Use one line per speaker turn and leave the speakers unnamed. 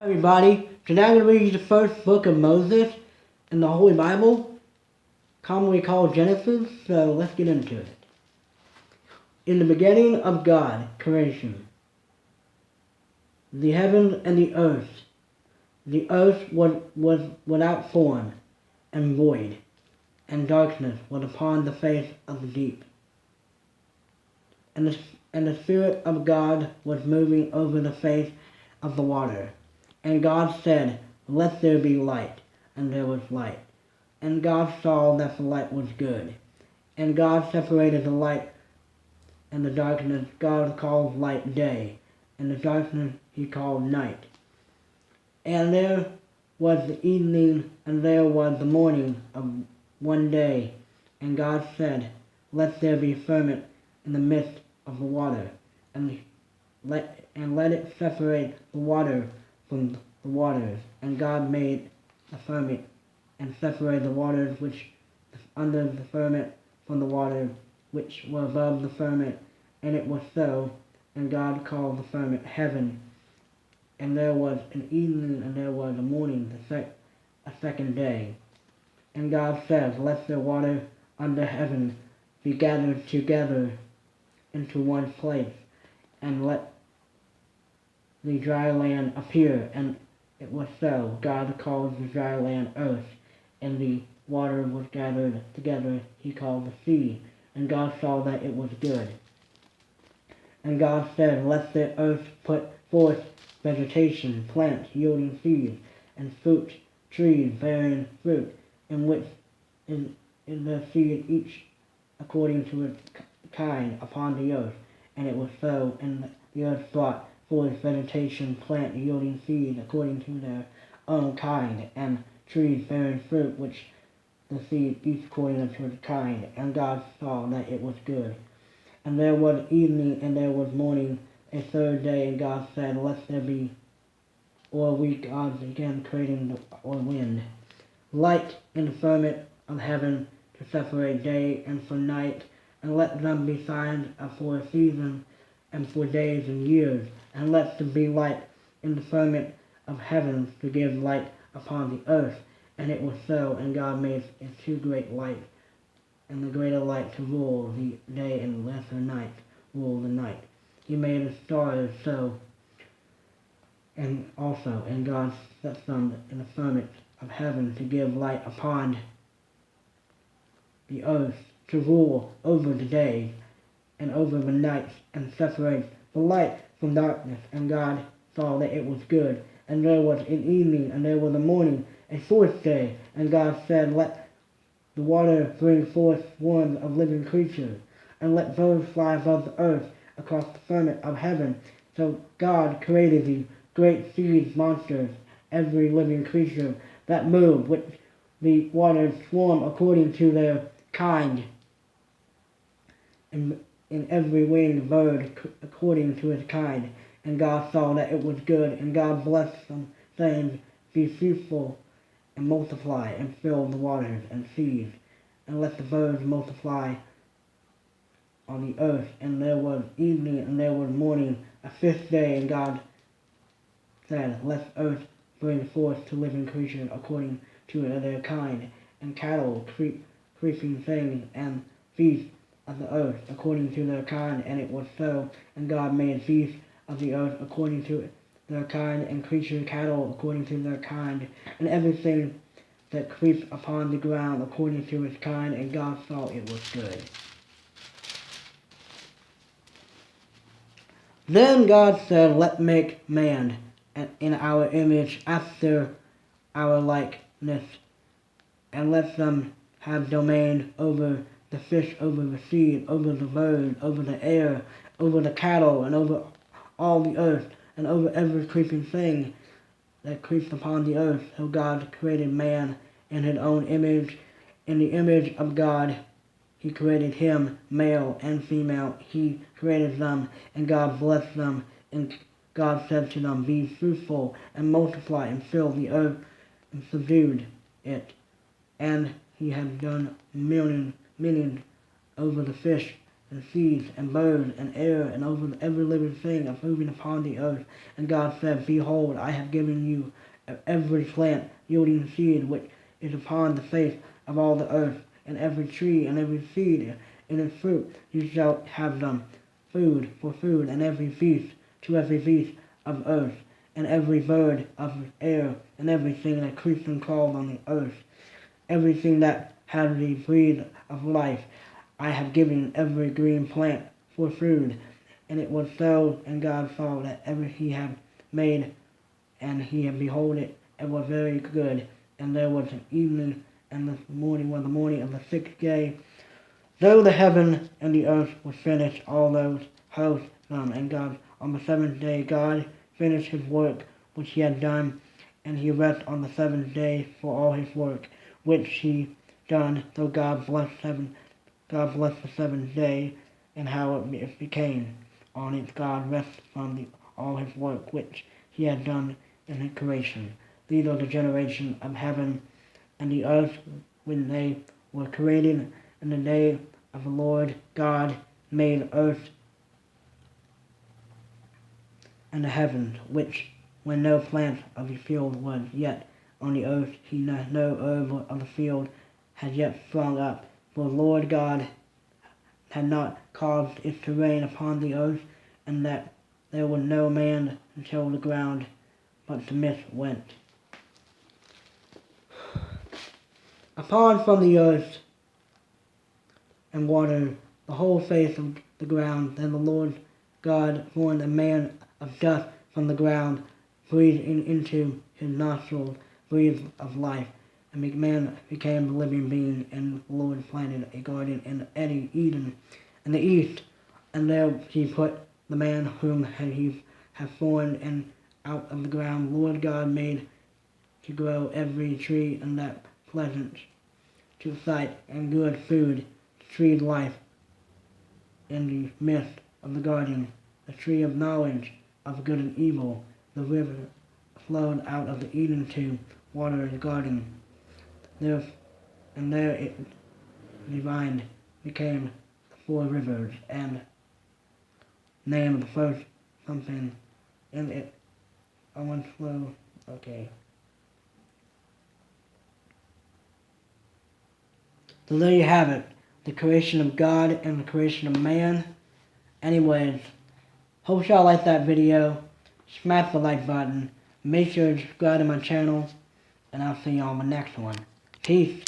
Everybody, today I'm going to read you the first book of Moses in the Holy Bible, commonly called Genesis, so let's get into it. In the beginning of God, creation, the heavens and the earth was without form and void, and darkness was upon the face of the deep. And the Spirit of God was moving over the face of the water. And God said, "Let there be light," and there was light. And God saw that the light was good. And God separated the light and the darkness. God called light day, and the darkness he called night. And there was the evening, and there was the morning of one day. And God said, "Let there be firmament in the midst of the water, and let it separate the water from the waters." And God made a firmament, and separated the waters which under the firmament from the waters which were above the firmament. And it was so. And God called the firmament heaven. And there was an evening, and there was a morning, a second day. And God said, "Let the water under heaven be gathered together into one place, and let the dry land appear." And it was so. God called the dry land earth, and the water was gathered together he called the sea. And God saw that it was good. And God said, "Let the earth put forth vegetation, plants yielding seed, and fruit trees bearing fruit, in which is the seed each according to its kind upon the earth." And it was so. And the earth brought forth vegetation, plant yielding seed according to their own kind, and trees bearing fruit, which the seed each according to its kind. And God saw that it was good. And there was evening, and there was morning, a third day. And God said, "Let there be," or we God began creating the wind, "light in the firmament of heaven to separate day and from night, and let them be signs for a season and for days and years. And let there be light in the firmament of heaven to give light upon the earth." And it was so. And God made two great lights, and the greater light to rule the day, and the lesser night rule the night. He made the stars so, and God set them in the firmament of heaven to give light upon the earth, to rule over the day and over the night, and separate the light from darkness. And God saw that it was good. And there was an evening, and there was a morning, a fourth day. And God said, "Let the water bring forth swarms of living creatures, and let birds fly above the earth across the firmament of heaven." So God created the great sea monsters, every living creature that moved, which the waters swarm according to their kind, and in every winged bird according to his kind. And God saw that it was good. And God blessed them, saying, "Be fruitful and multiply, and fill the waters and seas, and let the birds multiply on the earth." And there was evening, and there was morning, a fifth day. And God said, "Let earth bring forth to living creatures according to their kind, and cattle, creeping things, and beasts of the earth according to their kind." And it was so. And God made beasts of the earth according to their kind, and creatures, cattle according to their kind, and everything that creeps upon the ground according to its kind. And God saw it was good. Then God said, "Let make man in our image, after our likeness, and let them have domain over the fish, over the sea, over the birds, over the air, over the cattle, and over all the earth, and over every creeping thing that creeps upon the earth." So God created man in his own image. In the image of God he created him, male and female he created them. And God blessed them. And God said to them, "Be fruitful and multiply, and fill the earth and subdued it." And he had done millions over the fish and seas, and birds, and air, and over every living thing of moving upon the earth. And God said, Behold, I have given you every plant yielding seed which is upon the face of all the earth, and every tree and every seed in its fruit. You shall have them food for food, and every beast to every beast of earth, and every bird of air, and everything that creeps and crawls on the earth, everything that has the breath of life. I have given every green plant for food. And it was so, and God saw that every he had made, and he had behold it was very good. And there was an evening, and the morning was the morning of the sixth day. Though the heaven and the earth were finished, all those hosts done. And God, on the seventh day, God finished his work which he had done, and he rested on the seventh day for all his work which he done. So God blessed the seventh day, and how it became. On it God rested from all his work which he had done in his creation. These are the generation of heaven and the earth when they were created, in the day of the Lord God made earth and the heavens, which when no plant of the field was yet on the earth, no herb of the field had yet sprung up. For the Lord God had not caused it to rain upon the earth, and that there was no man until the ground, but the mist went upon from the earth, and watered the whole face of the ground. Then the Lord God formed a man of dust from the ground, breathed into his nostrils breath of life, and man became a living being. And the Lord planted a garden in Eden in the east, and there he put the man whom he had formed, and out of the ground Lord God made to grow every tree and that pleasant to sight and good food, the tree of life in the midst of the garden, the tree of knowledge of good and evil. The river flowed out of the Eden to water the garden. There it divined became the 4 rivers, and named the first something in it. I want to flow. Okay. So there you have it. The creation of God and the creation of man. Anyways, hope y'all like that video. Smash the like button. Make sure to subscribe to my channel. And I'll see y'all on the next one. Peace.